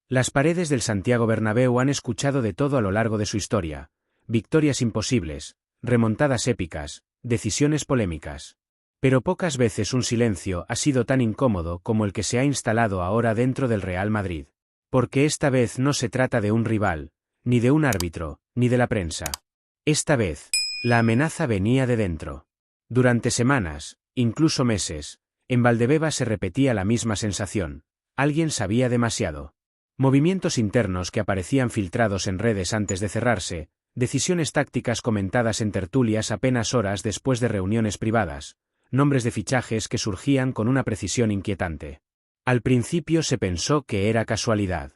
Las paredes del Santiago Bernabéu han escuchado de todo a lo largo de su historia: victorias imposibles, remontadas épicas, decisiones polémicas. Pero pocas veces un silencio ha sido tan incómodo como el que se ha instalado ahora dentro del Real Madrid. Porque esta vez no se trata de un rival, ni de un árbitro, ni de la prensa. Esta vez, la amenaza venía de dentro. Durante semanas, incluso meses, en Valdebeba se repetía la misma sensación: alguien sabía demasiado. Movimientos internos que aparecían filtrados en redes antes de cerrarse, decisiones tácticas comentadas en tertulias apenas horas después de reuniones privadas, nombres de fichajes que surgían con una precisión inquietante. Al principio se pensó que era casualidad.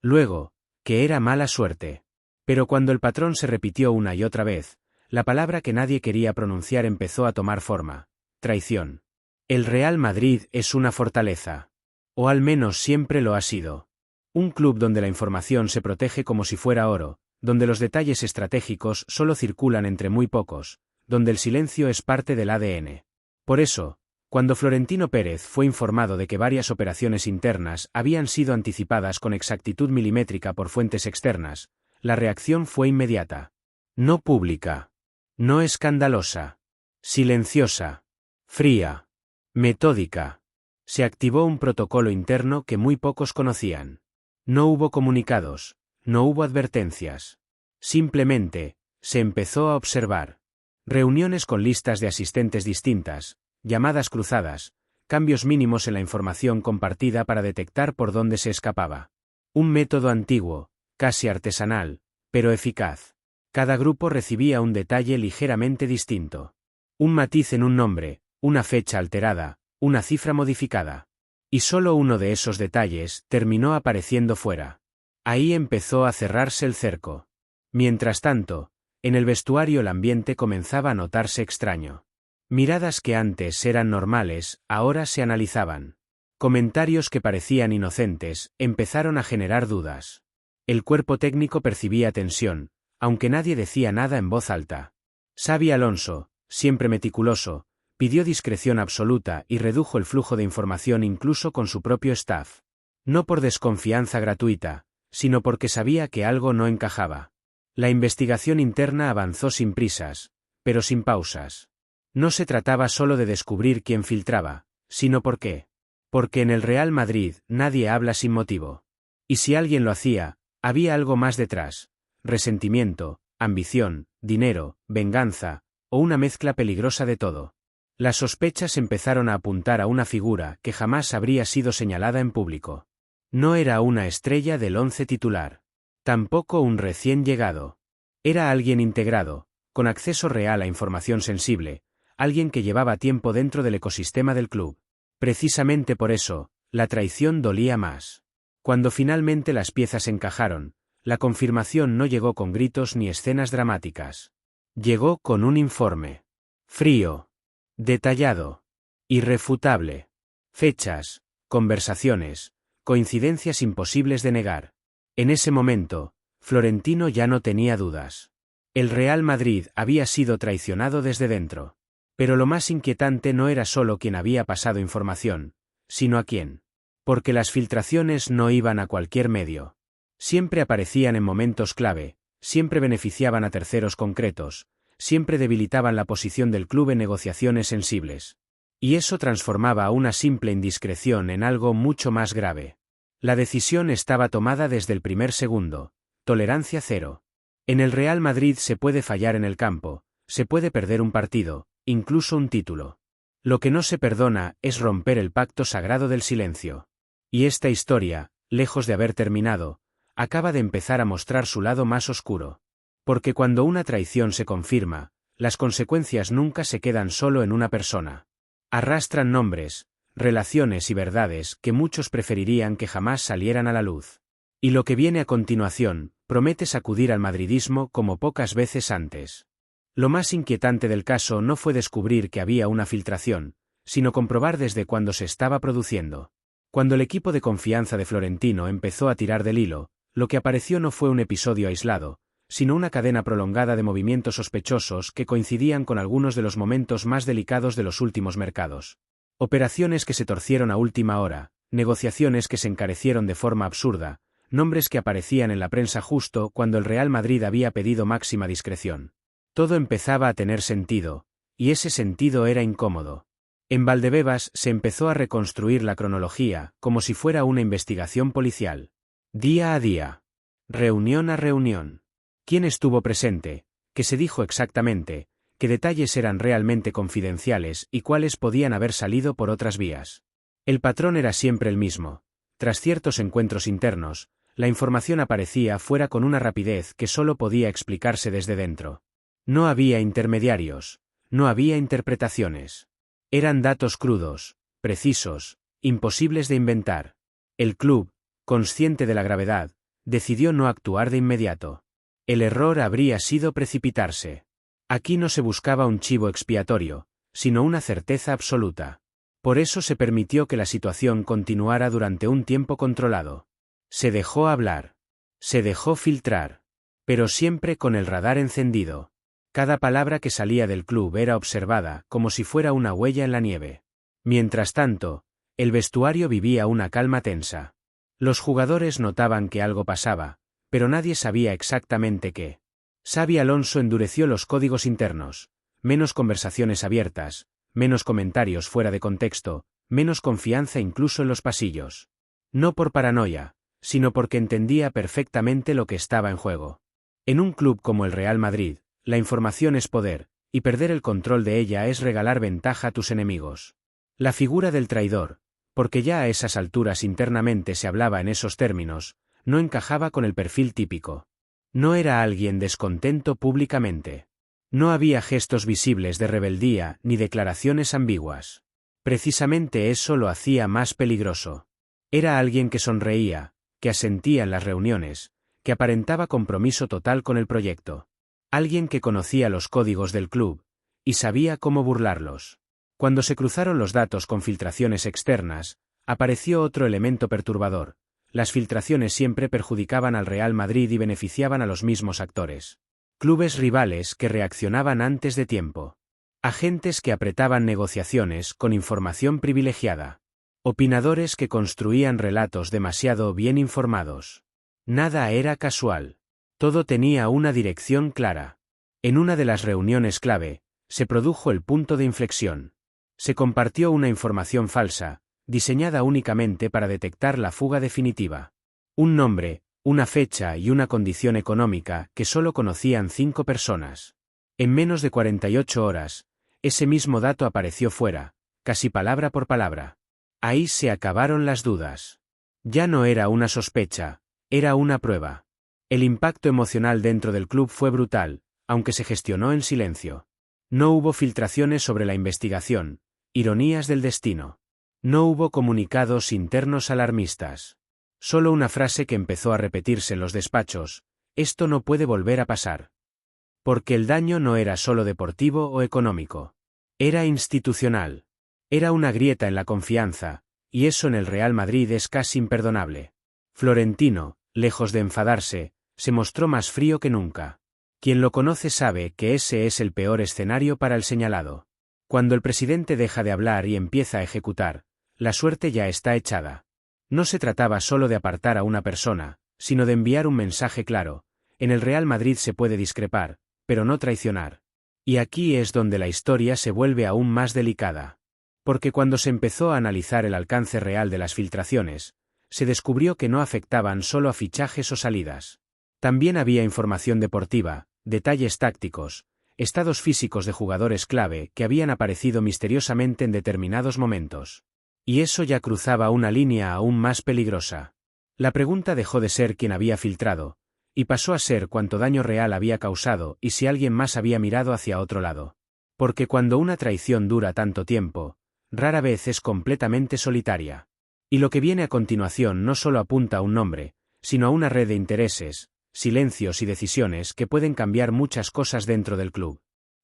Luego, que era mala suerte. Pero cuando el patrón se repitió una y otra vez, la palabra que nadie quería pronunciar empezó a tomar forma: traición. El Real Madrid es una fortaleza. O al menos siempre lo ha sido. Un club donde la información se protege como si fuera oro, donde los detalles estratégicos solo circulan entre muy pocos, donde el silencio es parte del ADN. Por eso, cuando Florentino Pérez fue informado de que varias operaciones internas habían sido anticipadas con exactitud milimétrica por fuentes externas, la reacción fue inmediata. No pública. No escandalosa. Silenciosa. Fría. Metódica. Se activó un protocolo interno que muy pocos conocían. No hubo comunicados, no hubo advertencias. Simplemente, se empezó a observar. Reuniones con listas de asistentes distintas, llamadas cruzadas, cambios mínimos en la información compartida para detectar por dónde se escapaba. Un método antiguo, casi artesanal, pero eficaz. Cada grupo recibía un detalle ligeramente distinto. Un matiz en un nombre, una fecha alterada, una cifra modificada. Y solo uno de esos detalles terminó apareciendo fuera. Ahí empezó a cerrarse el cerco. Mientras tanto, en el vestuario el ambiente comenzaba a notarse extraño. Miradas que antes eran normales, ahora se analizaban. Comentarios que parecían inocentes, empezaron a generar dudas. El cuerpo técnico percibía tensión, aunque nadie decía nada en voz alta. Xabi Alonso, siempre meticuloso, pidió discreción absoluta y redujo el flujo de información incluso con su propio staff. No por desconfianza gratuita, sino porque sabía que algo no encajaba. La investigación interna avanzó sin prisas, pero sin pausas. No se trataba solo de descubrir quién filtraba, sino por qué. Porque en el Real Madrid nadie habla sin motivo. Y si alguien lo hacía, había algo más detrás: resentimiento, ambición, dinero, venganza, o una mezcla peligrosa de todo. Las sospechas empezaron a apuntar a una figura que jamás habría sido señalada en público. No era una estrella del once titular. Tampoco un recién llegado. Era alguien integrado, con acceso real a información sensible, alguien que llevaba tiempo dentro del ecosistema del club. Precisamente por eso, la traición dolía más. Cuando finalmente las piezas encajaron, la confirmación no llegó con gritos ni escenas dramáticas. Llegó con un informe. Frío. Detallado. Irrefutable. Fechas, conversaciones, coincidencias imposibles de negar. En ese momento, Florentino ya no tenía dudas. El Real Madrid había sido traicionado desde dentro. Pero lo más inquietante no era solo quién había pasado información, sino a quién. Porque las filtraciones no iban a cualquier medio. Siempre aparecían en momentos clave, siempre beneficiaban a terceros concretos, siempre debilitaban la posición del club en negociaciones sensibles. Y eso transformaba a una simple indiscreción en algo mucho más grave. La decisión estaba tomada desde el primer segundo: tolerancia cero. En el Real Madrid se puede fallar en el campo, se puede perder un partido, incluso un título. Lo que no se perdona es romper el pacto sagrado del silencio. Y esta historia, lejos de haber terminado, acaba de empezar a mostrar su lado más oscuro. Porque cuando una traición se confirma, las consecuencias nunca se quedan solo en una persona. Arrastran nombres, relaciones y verdades que muchos preferirían que jamás salieran a la luz. Y lo que viene a continuación promete sacudir al madridismo como pocas veces antes. Lo más inquietante del caso no fue descubrir que había una filtración, sino comprobar desde cuándo se estaba produciendo. Cuando el equipo de confianza de Florentino empezó a tirar del hilo, lo que apareció no fue un episodio aislado, sino una cadena prolongada de movimientos sospechosos que coincidían con algunos de los momentos más delicados de los últimos mercados. Operaciones que se torcieron a última hora, negociaciones que se encarecieron de forma absurda, nombres que aparecían en la prensa justo cuando el Real Madrid había pedido máxima discreción. Todo empezaba a tener sentido, y ese sentido era incómodo. En Valdebebas se empezó a reconstruir la cronología, como si fuera una investigación policial. Día a día. Reunión a reunión. ¿Quién estuvo presente? ¿Qué se dijo exactamente? ¿Qué detalles eran realmente confidenciales y cuáles podían haber salido por otras vías? El patrón era siempre el mismo. Tras ciertos encuentros internos, la información aparecía fuera con una rapidez que solo podía explicarse desde dentro. No había intermediarios, no había interpretaciones. Eran datos crudos, precisos, imposibles de inventar. El club, consciente de la gravedad, decidió no actuar de inmediato. El error habría sido precipitarse. Aquí no se buscaba un chivo expiatorio, sino una certeza absoluta. Por eso se permitió que la situación continuara durante un tiempo controlado. Se dejó hablar. Se dejó filtrar. Pero siempre con el radar encendido. Cada palabra que salía del club era observada como si fuera una huella en la nieve. Mientras tanto, el vestuario vivía una calma tensa. Los jugadores notaban que algo pasaba, pero nadie sabía exactamente qué. Xabi Alonso endureció los códigos internos, menos conversaciones abiertas, menos comentarios fuera de contexto, menos confianza incluso en los pasillos. No por paranoia, sino porque entendía perfectamente lo que estaba en juego. En un club como el Real Madrid, la información es poder, y perder el control de ella es regalar ventaja a tus enemigos. La figura del traidor, porque ya a esas alturas internamente se hablaba en esos términos, no encajaba con el perfil típico. No era alguien descontento públicamente. No había gestos visibles de rebeldía ni declaraciones ambiguas. Precisamente eso lo hacía más peligroso. Era alguien que sonreía, que asentía en las reuniones, que aparentaba compromiso total con el proyecto. Alguien que conocía los códigos del club, y sabía cómo burlarlos. Cuando se cruzaron los datos con filtraciones externas, apareció otro elemento perturbador. Las filtraciones siempre perjudicaban al Real Madrid y beneficiaban a los mismos actores. Clubes rivales que reaccionaban antes de tiempo. Agentes que apretaban negociaciones con información privilegiada. Opinadores que construían relatos demasiado bien informados. Nada era casual. Todo tenía una dirección clara. En una de las reuniones clave, se produjo el punto de inflexión. Se compartió una información falsa, diseñada únicamente para detectar la fuga definitiva. Un nombre, una fecha y una condición económica que solo conocían 5 personas. En menos de 48 horas, ese mismo dato apareció fuera, casi palabra por palabra. Ahí se acabaron las dudas. Ya no era una sospecha, era una prueba. El impacto emocional dentro del club fue brutal, aunque se gestionó en silencio. No hubo filtraciones sobre la investigación, ironías del destino. No hubo comunicados internos alarmistas. Solo una frase que empezó a repetirse en los despachos: esto no puede volver a pasar. Porque el daño no era solo deportivo o económico. Era institucional. Era una grieta en la confianza, y eso en el Real Madrid es casi imperdonable. Florentino, lejos de enfadarse, se mostró más frío que nunca. Quien lo conoce sabe que ese es el peor escenario para el señalado. Cuando el presidente deja de hablar y empieza a ejecutar, la suerte ya está echada. No se trataba solo de apartar a una persona, sino de enviar un mensaje claro: en el Real Madrid se puede discrepar, pero no traicionar. Y aquí es donde la historia se vuelve aún más delicada. Porque cuando se empezó a analizar el alcance real de las filtraciones, se descubrió que no afectaban solo a fichajes o salidas. También había información deportiva, detalles tácticos, estados físicos de jugadores clave que habían aparecido misteriosamente en determinados momentos. Y eso ya cruzaba una línea aún más peligrosa. La pregunta dejó de ser quién había filtrado, y pasó a ser cuánto daño real había causado y si alguien más había mirado hacia otro lado. Porque cuando una traición dura tanto tiempo, rara vez es completamente solitaria. Y lo que viene a continuación no solo apunta a un nombre, sino a una red de intereses, silencios y decisiones que pueden cambiar muchas cosas dentro del club.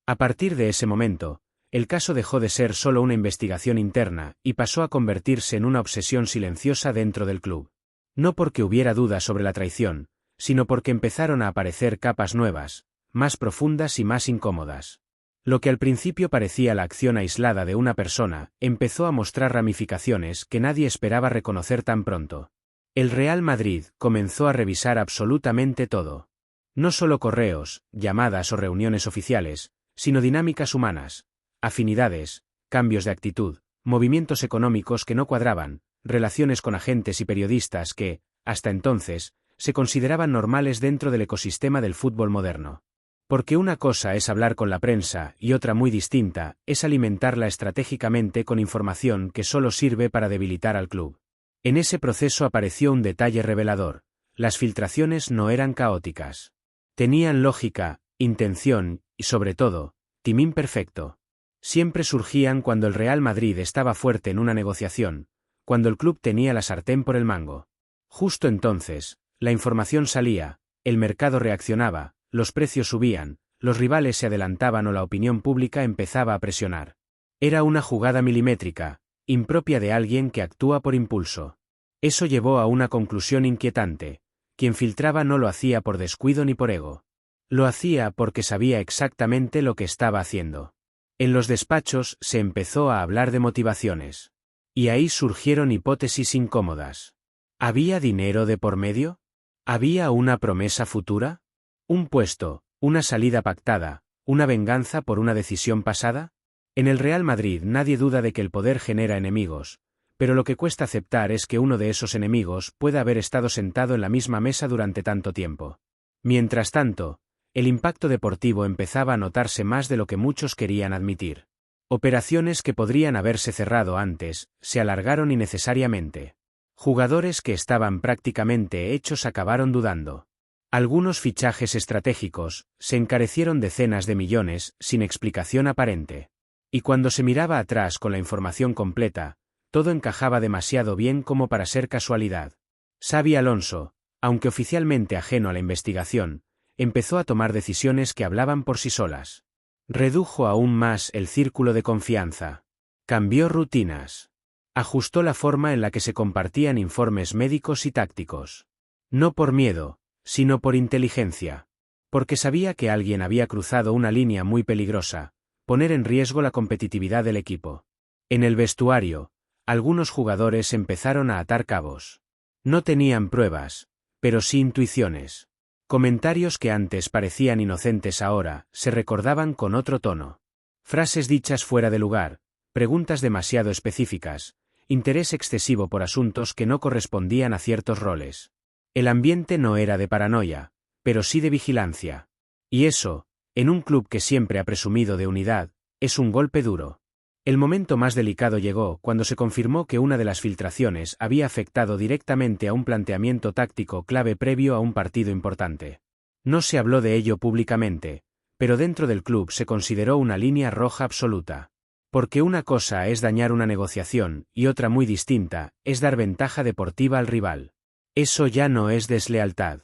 A partir de ese momento, el caso dejó de ser solo una investigación interna y pasó a convertirse en una obsesión silenciosa dentro del club. No porque hubiera dudas sobre la traición, sino porque empezaron a aparecer capas nuevas, más profundas y más incómodas. Lo que al principio parecía la acción aislada de una persona, empezó a mostrar ramificaciones que nadie esperaba reconocer tan pronto. El Real Madrid comenzó a revisar absolutamente todo. No solo correos, llamadas o reuniones oficiales, sino dinámicas humanas, afinidades, cambios de actitud, movimientos económicos que no cuadraban, relaciones con agentes y periodistas que, hasta entonces, se consideraban normales dentro del ecosistema del fútbol moderno. Porque una cosa es hablar con la prensa y otra muy distinta es alimentarla estratégicamente con información que solo sirve para debilitar al club. En ese proceso apareció un detalle revelador: las filtraciones no eran caóticas. Tenían lógica, intención y, sobre todo, timing perfecto. Siempre surgían cuando el Real Madrid estaba fuerte en una negociación, cuando el club tenía la sartén por el mango. Justo entonces, la información salía, el mercado reaccionaba, los precios subían, los rivales se adelantaban o la opinión pública empezaba a presionar. Era una jugada milimétrica, impropia de alguien que actúa por impulso. Eso llevó a una conclusión inquietante: quien filtraba no lo hacía por descuido ni por ego. Lo hacía porque sabía exactamente lo que estaba haciendo. En los despachos se empezó a hablar de motivaciones. Y ahí surgieron hipótesis incómodas. ¿Había dinero de por medio? ¿Había una promesa futura? ¿Un puesto, una salida pactada, una venganza por una decisión pasada? En el Real Madrid nadie duda de que el poder genera enemigos, pero lo que cuesta aceptar es que uno de esos enemigos pueda haber estado sentado en la misma mesa durante tanto tiempo. Mientras tanto, el impacto deportivo empezaba a notarse más de lo que muchos querían admitir. Operaciones que podrían haberse cerrado antes, se alargaron innecesariamente. Jugadores que estaban prácticamente hechos acabaron dudando. Algunos fichajes estratégicos se encarecieron decenas de millones sin explicación aparente. Y cuando se miraba atrás con la información completa, todo encajaba demasiado bien como para ser casualidad. Xabi Alonso, aunque oficialmente ajeno a la investigación, empezó a tomar decisiones que hablaban por sí solas. Redujo aún más el círculo de confianza. Cambió rutinas. Ajustó la forma en la que se compartían informes médicos y tácticos. No por miedo, sino por inteligencia. Porque sabía que alguien había cruzado una línea muy peligrosa: poner en riesgo la competitividad del equipo. En el vestuario, algunos jugadores empezaron a atar cabos. No tenían pruebas, pero sí intuiciones. Comentarios que antes parecían inocentes ahora se recordaban con otro tono. Frases dichas fuera de lugar, preguntas demasiado específicas, interés excesivo por asuntos que no correspondían a ciertos roles. El ambiente no era de paranoia, pero sí de vigilancia. Y eso, en un club que siempre ha presumido de unidad, es un golpe duro. El momento más delicado llegó cuando se confirmó que una de las filtraciones había afectado directamente a un planteamiento táctico clave previo a un partido importante. No se habló de ello públicamente, pero dentro del club se consideró una línea roja absoluta. Porque una cosa es dañar una negociación y otra muy distinta es dar ventaja deportiva al rival. Eso ya no es deslealtad.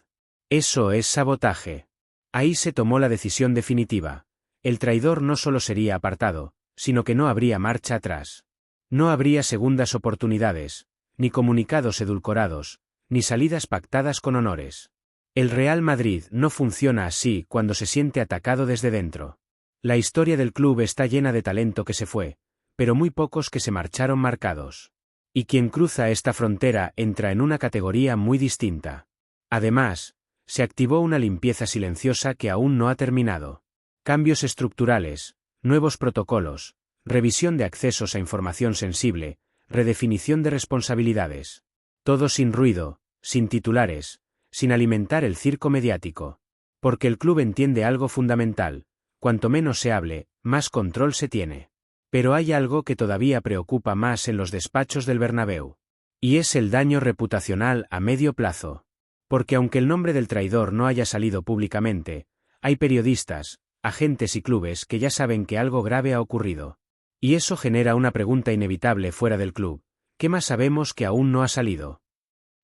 Eso es sabotaje. Ahí se tomó la decisión definitiva. El traidor no solo sería apartado, sino que no habría marcha atrás. No habría segundas oportunidades, ni comunicados edulcorados, ni salidas pactadas con honores. El Real Madrid no funciona así cuando se siente atacado desde dentro. La historia del club está llena de talento que se fue, pero muy pocos que se marcharon marcados. Y quien cruza esta frontera entra en una categoría muy distinta. Además, se activó una limpieza silenciosa que aún no ha terminado. Cambios estructurales, nuevos protocolos, revisión de accesos a información sensible, redefinición de responsabilidades. Todo sin ruido, sin titulares, sin alimentar el circo mediático. Porque el club entiende algo fundamental: cuanto menos se hable, más control se tiene. Pero hay algo que todavía preocupa más en los despachos del Bernabéu. Y es el daño reputacional a medio plazo. Porque aunque el nombre del traidor no haya salido públicamente, hay periodistas, agentes y clubes que ya saben que algo grave ha ocurrido. Y eso genera una pregunta inevitable fuera del club: ¿qué más sabemos que aún no ha salido?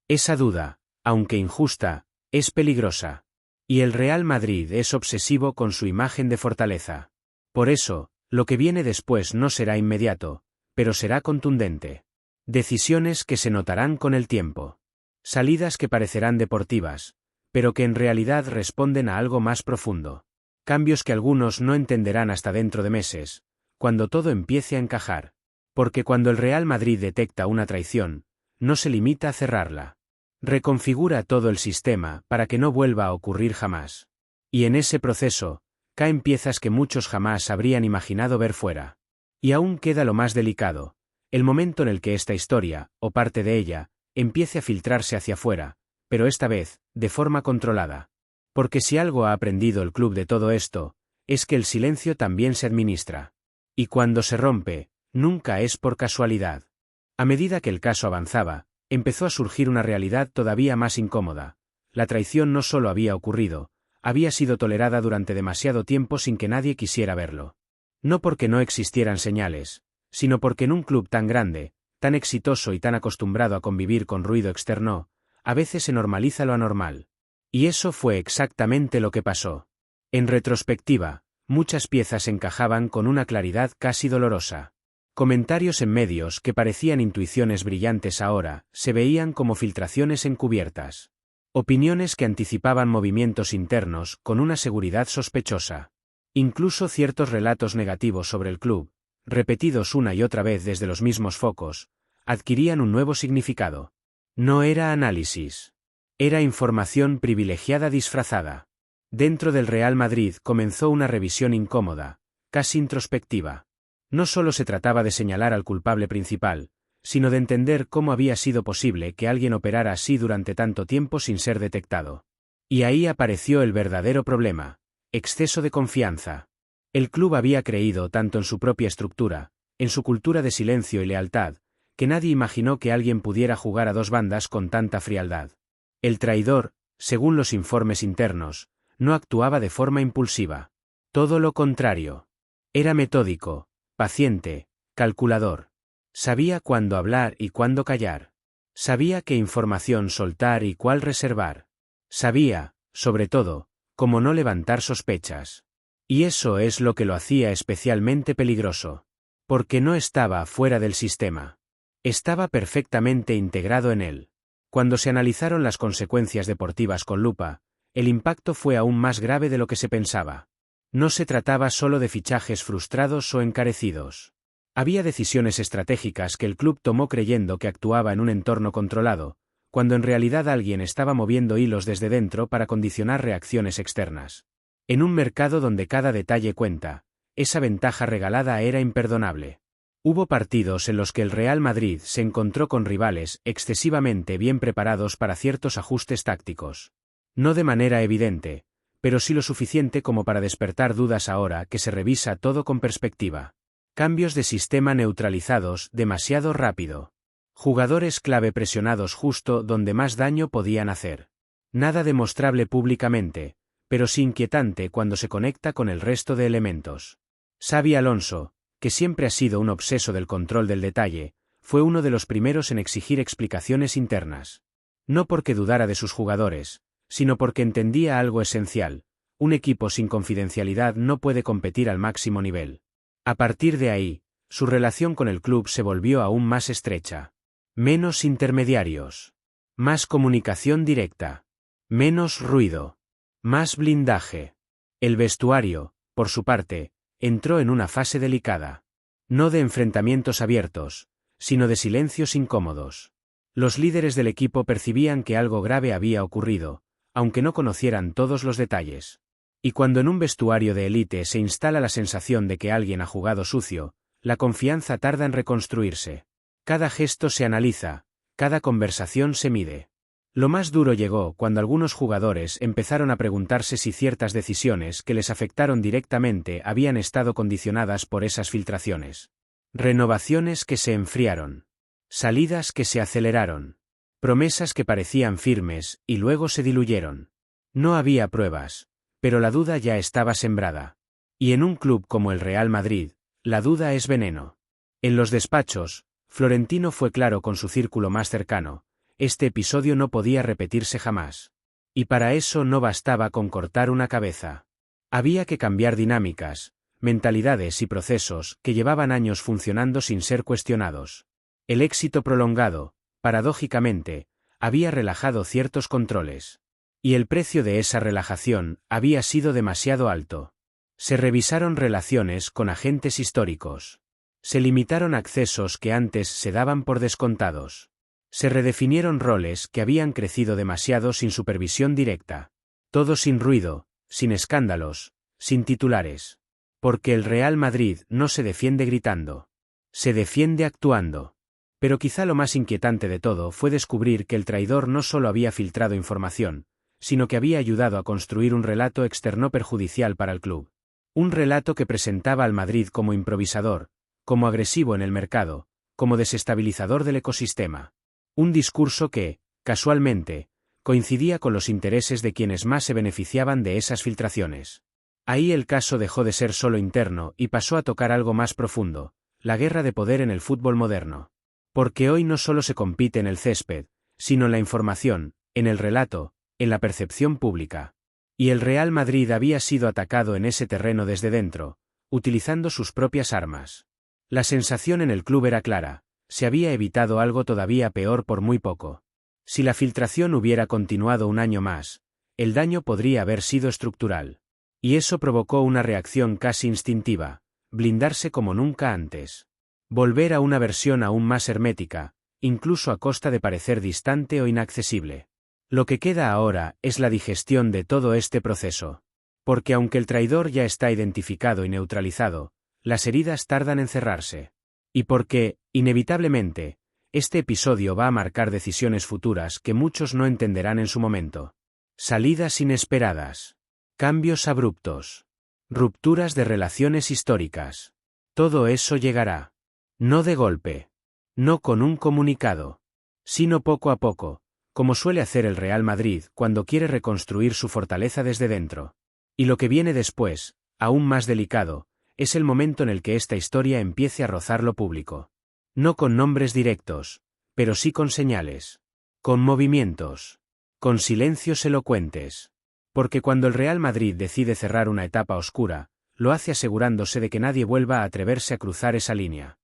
Esa duda, aunque injusta, es peligrosa. Y el Real Madrid es obsesivo con su imagen de fortaleza. Por eso, lo que viene después no será inmediato, pero será contundente. Decisiones que se notarán con el tiempo. Salidas que parecerán deportivas, pero que en realidad responden a algo más profundo. Cambios que algunos no entenderán hasta dentro de meses, cuando todo empiece a encajar. Porque cuando el Real Madrid detecta una traición, no se limita a cerrarla. Reconfigura todo el sistema para que no vuelva a ocurrir jamás. Y en ese proceso, caen piezas que muchos jamás habrían imaginado ver fuera. Y aún queda lo más delicado, el momento en el que esta historia, o parte de ella, empiece a filtrarse hacia afuera, pero esta vez, de forma controlada. Porque si algo ha aprendido el club de todo esto, es que el silencio también se administra. Y cuando se rompe, nunca es por casualidad. A medida que el caso avanzaba, empezó a surgir una realidad todavía más incómoda. La traición no solo había ocurrido, había sido tolerada durante demasiado tiempo sin que nadie quisiera verlo. No porque no existieran señales, sino porque en un club tan grande, tan exitoso y tan acostumbrado a convivir con ruido externo, a veces se normaliza lo anormal. Y eso fue exactamente lo que pasó. En retrospectiva, muchas piezas encajaban con una claridad casi dolorosa. Comentarios en medios que parecían intuiciones brillantes ahora, se veían como filtraciones encubiertas. Opiniones que anticipaban movimientos internos con una seguridad sospechosa. Incluso ciertos relatos negativos sobre el club, repetidos una y otra vez desde los mismos focos, adquirían un nuevo significado. No era análisis. Era información privilegiada disfrazada. Dentro del Real Madrid comenzó una revisión incómoda, casi introspectiva. No solo se trataba de señalar al culpable principal, sino de entender cómo había sido posible que alguien operara así durante tanto tiempo sin ser detectado. Y ahí apareció el verdadero problema: exceso de confianza. El club había creído tanto en su propia estructura, en su cultura de silencio y lealtad, que nadie imaginó que alguien pudiera jugar a dos bandas con tanta frialdad. El traidor, según los informes internos, no actuaba de forma impulsiva. Todo lo contrario. Era metódico, paciente, calculador. Sabía cuándo hablar y cuándo callar. Sabía qué información soltar y cuál reservar. Sabía, sobre todo, cómo no levantar sospechas. Y eso es lo que lo hacía especialmente peligroso. Porque no estaba fuera del sistema. Estaba perfectamente integrado en él. Cuando se analizaron las consecuencias deportivas con lupa, el impacto fue aún más grave de lo que se pensaba. No se trataba solo de fichajes frustrados o encarecidos. Había decisiones estratégicas que el club tomó creyendo que actuaba en un entorno controlado, cuando en realidad alguien estaba moviendo hilos desde dentro para condicionar reacciones externas. En un mercado donde cada detalle cuenta, esa ventaja regalada era imperdonable. Hubo partidos en los que el Real Madrid se encontró con rivales excesivamente bien preparados para ciertos ajustes tácticos. No de manera evidente, pero sí lo suficiente como para despertar dudas ahora que se revisa todo con perspectiva. Cambios de sistema neutralizados demasiado rápido. Jugadores clave presionados justo donde más daño podían hacer. Nada demostrable públicamente, pero sí inquietante cuando se conecta con el resto de elementos. Xabi Alonso, que siempre ha sido un obseso del control del detalle, fue uno de los primeros en exigir explicaciones internas. No porque dudara de sus jugadores, sino porque entendía algo esencial: un equipo sin confidencialidad no puede competir al máximo nivel. A partir de ahí, su relación con el club se volvió aún más estrecha. Menos intermediarios. Más comunicación directa. Menos ruido. Más blindaje. El vestuario, por su parte, entró en una fase delicada. No de enfrentamientos abiertos, sino de silencios incómodos. Los líderes del equipo percibían que algo grave había ocurrido, aunque no conocieran todos los detalles. Y cuando en un vestuario de élite se instala la sensación de que alguien ha jugado sucio, la confianza tarda en reconstruirse. Cada gesto se analiza, cada conversación se mide. Lo más duro llegó cuando algunos jugadores empezaron a preguntarse si ciertas decisiones que les afectaron directamente habían estado condicionadas por esas filtraciones. Renovaciones que se enfriaron. Salidas que se aceleraron. Promesas que parecían firmes y luego se diluyeron. No había pruebas, pero la duda ya estaba sembrada. Y en un club como el Real Madrid, la duda es veneno. En los despachos, Florentino fue claro con su círculo más cercano: este episodio no podía repetirse jamás. Y para eso no bastaba con cortar una cabeza. Había que cambiar dinámicas, mentalidades y procesos que llevaban años funcionando sin ser cuestionados. El éxito prolongado, paradójicamente, había relajado ciertos controles. Y el precio de esa relajación había sido demasiado alto. Se revisaron relaciones con agentes históricos. Se limitaron accesos que antes se daban por descontados. Se redefinieron roles que habían crecido demasiado sin supervisión directa. Todo sin ruido, sin escándalos, sin titulares. Porque el Real Madrid no se defiende gritando. Se defiende actuando. Pero quizá lo más inquietante de todo fue descubrir que el traidor no solo había filtrado información, sino que había ayudado a construir un relato externo perjudicial para el club. Un relato que presentaba al Madrid como improvisador, como agresivo en el mercado, como desestabilizador del ecosistema. Un discurso que, casualmente, coincidía con los intereses de quienes más se beneficiaban de esas filtraciones. Ahí el caso dejó de ser solo interno y pasó a tocar algo más profundo, la guerra de poder en el fútbol moderno. Porque hoy no solo se compite en el césped, sino en la información, en el relato, en la percepción pública. Y el Real Madrid había sido atacado en ese terreno desde dentro, utilizando sus propias armas. La sensación en el club era clara, se había evitado algo todavía peor por muy poco. Si la filtración hubiera continuado un año más, el daño podría haber sido estructural. Y eso provocó una reacción casi instintiva, blindarse como nunca antes. Volver a una versión aún más hermética, incluso a costa de parecer distante o inaccesible. Lo que queda ahora es la digestión de todo este proceso. Porque aunque el traidor ya está identificado y neutralizado, las heridas tardan en cerrarse. Y porque, inevitablemente, este episodio va a marcar decisiones futuras que muchos no entenderán en su momento. Salidas inesperadas. Cambios abruptos. Rupturas de relaciones históricas. Todo eso llegará. No de golpe. No con un comunicado. Sino poco a poco, como suele hacer el Real Madrid cuando quiere reconstruir su fortaleza desde dentro. Y lo que viene después, aún más delicado, es el momento en el que esta historia empiece a rozar lo público. No con nombres directos, pero sí con señales. Con movimientos. Con silencios elocuentes. Porque cuando el Real Madrid decide cerrar una etapa oscura, lo hace asegurándose de que nadie vuelva a atreverse a cruzar esa línea.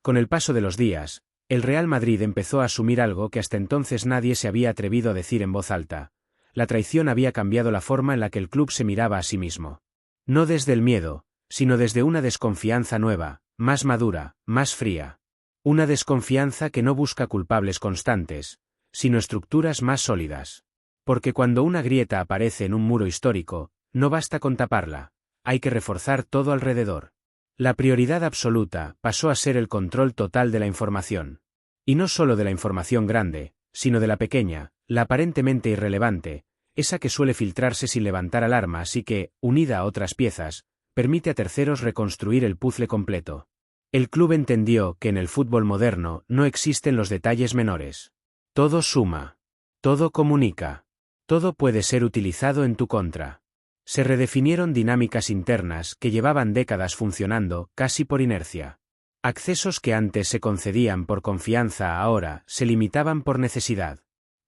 Con el paso de los días, el Real Madrid empezó a asumir algo que hasta entonces nadie se había atrevido a decir en voz alta. La traición había cambiado la forma en la que el club se miraba a sí mismo. No desde el miedo, sino desde una desconfianza nueva, más madura, más fría. Una desconfianza que no busca culpables constantes, sino estructuras más sólidas. Porque cuando una grieta aparece en un muro histórico, no basta con taparla, hay que reforzar todo alrededor. La prioridad absoluta pasó a ser el control total de la información. Y no solo de la información grande, sino de la pequeña, la aparentemente irrelevante, esa que suele filtrarse sin levantar alarmas y que, unida a otras piezas, permite a terceros reconstruir el puzzle completo. El club entendió que en el fútbol moderno no existen los detalles menores. Todo suma. Todo comunica. Todo puede ser utilizado en tu contra. Se redefinieron dinámicas internas que llevaban décadas funcionando casi por inercia. Accesos que antes se concedían por confianza ahora se limitaban por necesidad.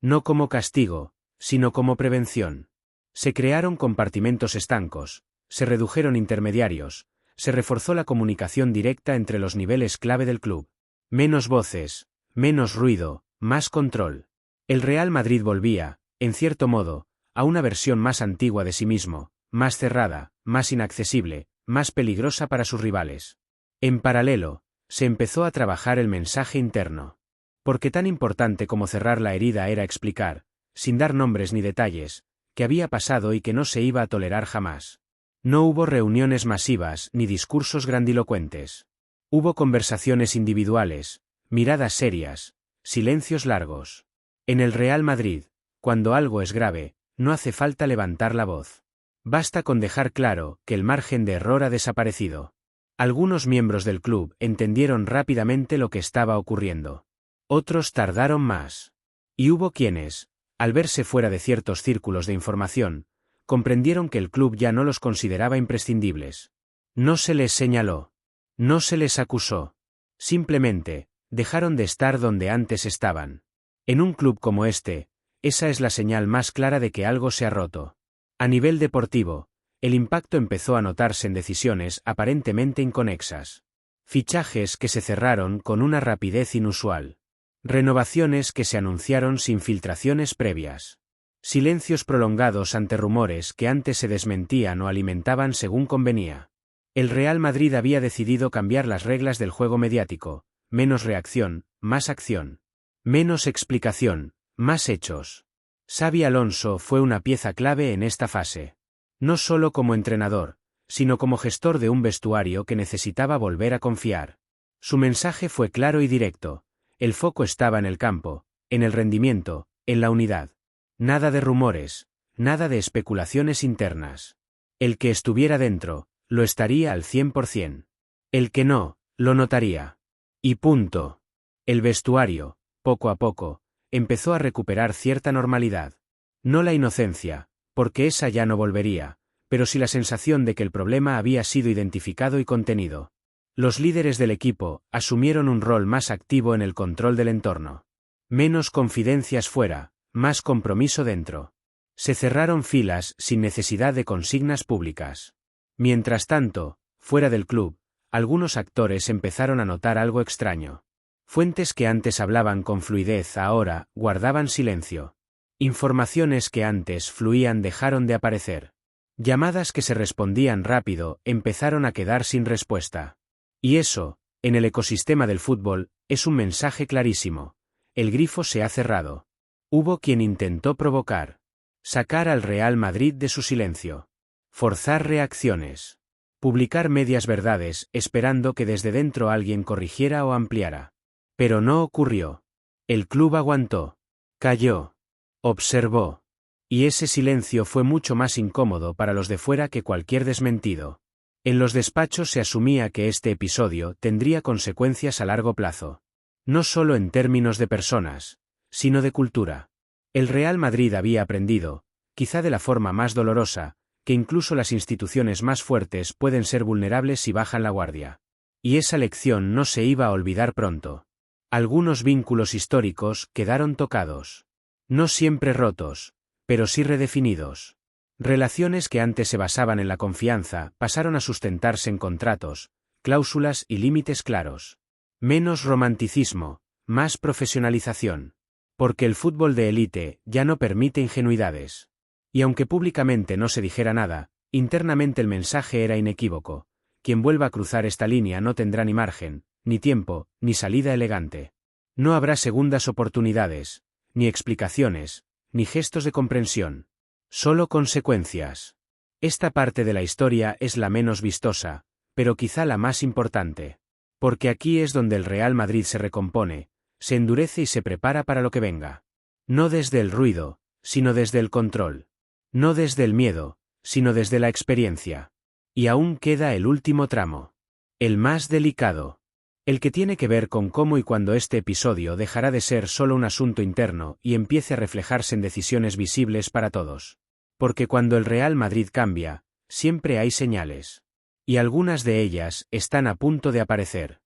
No como castigo, sino como prevención. Se crearon compartimentos estancos, se redujeron intermediarios, se reforzó la comunicación directa entre los niveles clave del club. Menos voces, menos ruido, más control. El Real Madrid volvía, en cierto modo, a una versión más antigua de sí mismo, más cerrada, más inaccesible, más peligrosa para sus rivales. En paralelo, se empezó a trabajar el mensaje interno. Porque tan importante como cerrar la herida era explicar, sin dar nombres ni detalles, qué había pasado y que no se iba a tolerar jamás. No hubo reuniones masivas ni discursos grandilocuentes. Hubo conversaciones individuales, miradas serias, silencios largos. En el Real Madrid, cuando algo es grave, no hace falta levantar la voz. Basta con dejar claro que el margen de error ha desaparecido. Algunos miembros del club entendieron rápidamente lo que estaba ocurriendo. Otros tardaron más. Y hubo quienes, al verse fuera de ciertos círculos de información, comprendieron que el club ya no los consideraba imprescindibles. No se les señaló. No se les acusó. Simplemente, dejaron de estar donde antes estaban. En un club como este, esa es la señal más clara de que algo se ha roto. A nivel deportivo, el impacto empezó a notarse en decisiones aparentemente inconexas. Fichajes que se cerraron con una rapidez inusual. Renovaciones que se anunciaron sin filtraciones previas. Silencios prolongados ante rumores que antes se desmentían o alimentaban según convenía. El Real Madrid había decidido cambiar las reglas del juego mediático, menos reacción, más acción. Menos explicación, más hechos. Xabi Alonso fue una pieza clave en esta fase. No solo como entrenador, sino como gestor de un vestuario que necesitaba volver a confiar. Su mensaje fue claro y directo. El foco estaba en el campo, en el rendimiento, en la unidad. Nada de rumores, nada de especulaciones internas. El que estuviera dentro, lo estaría al 100%. El que no, lo notaría. Y punto. El vestuario, poco a poco, empezó a recuperar cierta normalidad. No la inocencia, porque esa ya no volvería, pero sí la sensación de que el problema había sido identificado y contenido. Los líderes del equipo asumieron un rol más activo en el control del entorno. Menos confidencias fuera, más compromiso dentro. Se cerraron filas sin necesidad de consignas públicas. Mientras tanto, fuera del club, algunos actores empezaron a notar algo extraño. Fuentes que antes hablaban con fluidez ahora guardaban silencio. Informaciones que antes fluían dejaron de aparecer. Llamadas que se respondían rápido empezaron a quedar sin respuesta. Y eso, en el ecosistema del fútbol, es un mensaje clarísimo. El grifo se ha cerrado. Hubo quien intentó provocar. Sacar al Real Madrid de su silencio. Forzar reacciones. Publicar medias verdades esperando que desde dentro alguien corrigiera o ampliara. Pero no ocurrió. El club aguantó. Calló. Observó. Y ese silencio fue mucho más incómodo para los de fuera que cualquier desmentido. En los despachos se asumía que este episodio tendría consecuencias a largo plazo. No solo en términos de personas, sino de cultura. El Real Madrid había aprendido, quizá de la forma más dolorosa, que incluso las instituciones más fuertes pueden ser vulnerables si bajan la guardia. Y esa lección no se iba a olvidar pronto. Algunos vínculos históricos quedaron tocados. No siempre rotos, pero sí redefinidos. Relaciones que antes se basaban en la confianza pasaron a sustentarse en contratos, cláusulas y límites claros. Menos romanticismo, más profesionalización. Porque el fútbol de élite ya no permite ingenuidades. Y aunque públicamente no se dijera nada, internamente el mensaje era inequívoco. Quien vuelva a cruzar esta línea no tendrá ni margen, ni tiempo, ni salida elegante. No habrá segundas oportunidades, ni explicaciones, ni gestos de comprensión. Solo consecuencias. Esta parte de la historia es la menos vistosa, pero quizá la más importante. Porque aquí es donde el Real Madrid se recompone, se endurece y se prepara para lo que venga. No desde el ruido, sino desde el control. No desde el miedo, sino desde la experiencia. Y aún queda el último tramo. El más delicado. El que tiene que ver con cómo y cuándo este episodio dejará de ser solo un asunto interno y empiece a reflejarse en decisiones visibles para todos. Porque cuando el Real Madrid cambia, siempre hay señales. Y algunas de ellas están a punto de aparecer.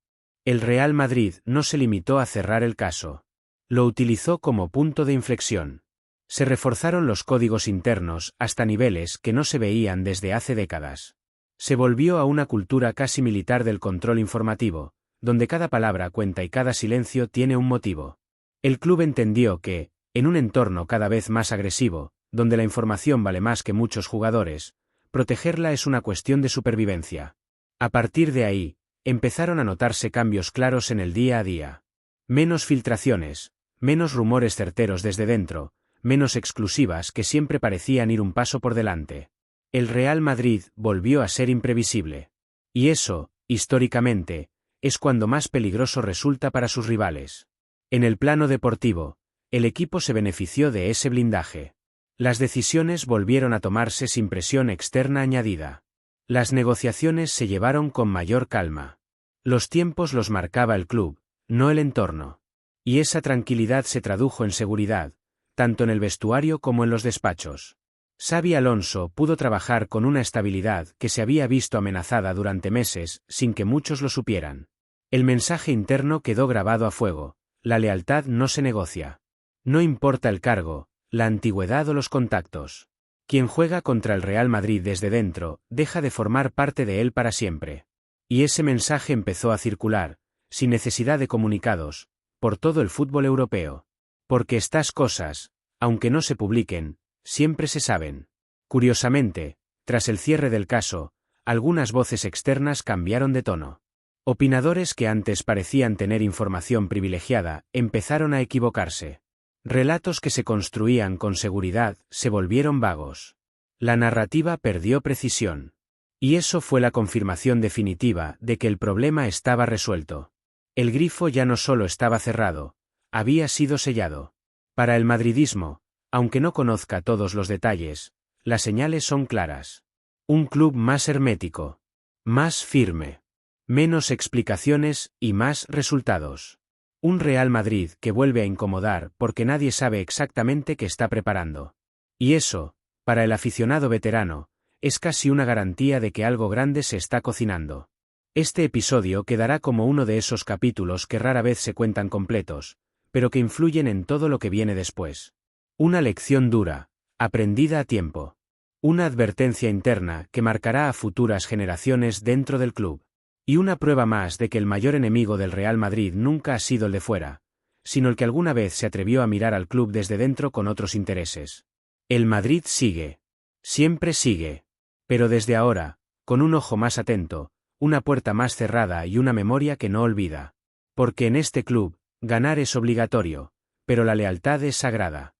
El Real Madrid no se limitó a cerrar el caso. Lo utilizó como punto de inflexión. Se reforzaron los códigos internos hasta niveles que no se veían desde hace décadas. Se volvió a una cultura casi militar del control informativo, donde cada palabra cuenta y cada silencio tiene un motivo. El club entendió que, en un entorno cada vez más agresivo, donde la información vale más que muchos jugadores, protegerla es una cuestión de supervivencia. A partir de ahí, empezaron a notarse cambios claros en el día a día. Menos filtraciones, menos rumores certeros desde dentro, menos exclusivas que siempre parecían ir un paso por delante. El Real Madrid volvió a ser imprevisible. Y eso, históricamente, es cuando más peligroso resulta para sus rivales. En el plano deportivo, el equipo se benefició de ese blindaje. Las decisiones volvieron a tomarse sin presión externa añadida. Las negociaciones se llevaron con mayor calma. Los tiempos los marcaba el club, no el entorno. Y esa tranquilidad se tradujo en seguridad, tanto en el vestuario como en los despachos. Xabi Alonso pudo trabajar con una estabilidad que se había visto amenazada durante meses sin que muchos lo supieran. El mensaje interno quedó grabado a fuego: la lealtad no se negocia. No importa el cargo, la antigüedad o los contactos. Quien juega contra el Real Madrid desde dentro, deja de formar parte de él para siempre. Y ese mensaje empezó a circular, sin necesidad de comunicados, por todo el fútbol europeo. Porque estas cosas, aunque no se publiquen, siempre se saben. Curiosamente, tras el cierre del caso, algunas voces externas cambiaron de tono. Opinadores que antes parecían tener información privilegiada, empezaron a equivocarse. Relatos que se construían con seguridad, se volvieron vagos. La narrativa perdió precisión. Y eso fue la confirmación definitiva de que el problema estaba resuelto. El grifo ya no solo estaba cerrado, había sido sellado. Para el madridismo, aunque no conozca todos los detalles, las señales son claras. Un club más hermético, más firme, menos explicaciones y más resultados. Un Real Madrid que vuelve a incomodar porque nadie sabe exactamente qué está preparando. Y eso, para el aficionado veterano, es casi una garantía de que algo grande se está cocinando. Este episodio quedará como uno de esos capítulos que rara vez se cuentan completos, pero que influyen en todo lo que viene después. Una lección dura, aprendida a tiempo. Una advertencia interna que marcará a futuras generaciones dentro del club. Y una prueba más de que el mayor enemigo del Real Madrid nunca ha sido el de fuera, sino el que alguna vez se atrevió a mirar al club desde dentro con otros intereses. El Madrid sigue. Siempre sigue. Pero desde ahora, con un ojo más atento, una puerta más cerrada y una memoria que no olvida. Porque en este club, ganar es obligatorio, pero la lealtad es sagrada.